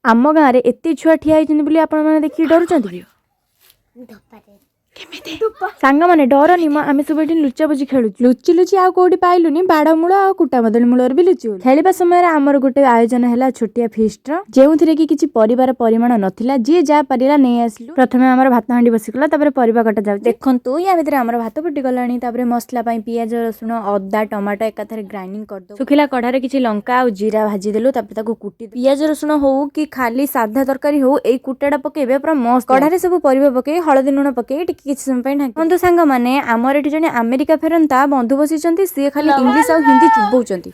आम गाँव में एत छुआ ठिया होती आपण मैंने देखिए डरुंच सांग मैंने डरनी आम सब ये लुचाबुची खेलु लुचि लुचि आउ कौटी पाइलुनी बाड़मूल आ कुटा मदली मूल भी लुचि खेलिबा समय आमर गोटे आयोजन है छोटिया फिस्ट जो कि किसी परिवार परिमाण नाला जी जहाँ पारा नहीं आसलु प्रथम आम भात हाँडी बसिगला परिवा कटा जाऊ देखु या भितर आम भात फुटी गलानी मसला पियाज रसुण अदा टमाटो एकाथरे ग्राइंडिंग करदे सुखिला कढ़ारे किसी लंका और जीरा भाजीदेलु कुटी पियाज रसुण हो कि खाली साधा तरकारी हो यही कुटाटा पकेबे पूरा मस्त कढ़ारे सब परिवा पके हलदी लुण पके किसी समय बंधु सांग मैंने आमर ये जड़े अमेरिका फेरंता बंधु बसी सी खाली इंग्लिश और हिंदी चुबौंती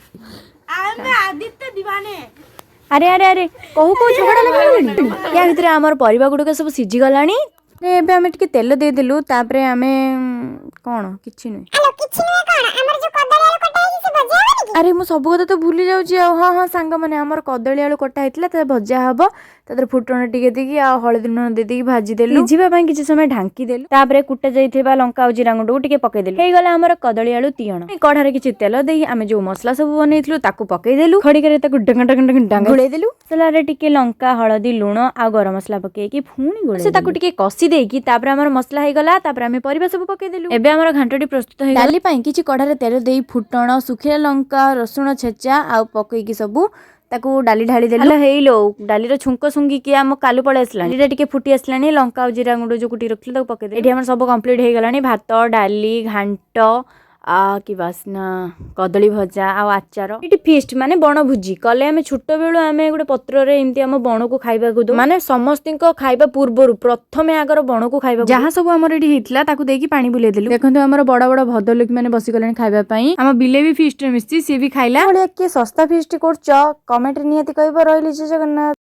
अरे अरे अरे कहू कहू झगड़ा लगे या भितर आमर परिवा गुड़िक सब सीझी गलानी एबे आमे टिके तेल दे देलु तापरे आमे कोन किछि नै अरे मु सब कथा तो भूली जाउची हाँ हाँ सांग माने आमर कदली आलू कटा हेतला त भजा हबो तादर फुटण टिके देकी आ हळदी लुण दे देकी भाजी देलु सिझिबा पई किछि समय ढांकी देलु तापरे कुटा जाइथिबा लंका और जीरा गुंडू टिके पके देलु हे गला आमर कदली आलू तीयण कढ़ारे किछि तेल देई आमे जो मसला सब बनेइथलु ताकू पके देलु खड़ीकरे ताकू डंग घोड़े देलु सलारे टिके लंका हळदी लुण आ गरम मसला पके की फुणी गोळे से ताकू टिके कसी देकी तापरे आमर मसला हे गला तापरे आमे परिबा सब पके देलु एबे आमर घांटडी प्रस्तुत हे डाली पई किछि कढ़ारे तेल देई फुटण सुखिला लंका रसुण छेचा आ पके की सब ताकू डाली ढाली देलु हेलो डाली रो छुंक सुंगी कि आम कालू पळे आसलानी एटा टिके फुटी आसलानी लंका और जीरा गुंडो जो कुटी रखले ताकू पके दे एठी हमर सब कंप्लीट हे गलानी भात डाली घांट कि बासना कदली भजा आ आचार ये फिस्ट माने बण भुजी कले आम छोट बेलू आम गोटे पत्र एमती आम बण को खाइबा को माने समस्त खाइबा पूर्व प्रथम आगर बण को खाइबा जहाँ सब आमर ये होता ताकू देकी पानी बुले देलु देखंतु आमर बड़ बड़ भद्रलोक मैंने बसिगले खाइबा पई आम बिले भी फिस्ट मिसी सी भी खाइला किए सस्ता फिस्ट कर कमेंट निहाती कहबो रहिली जय जगन्नाथ।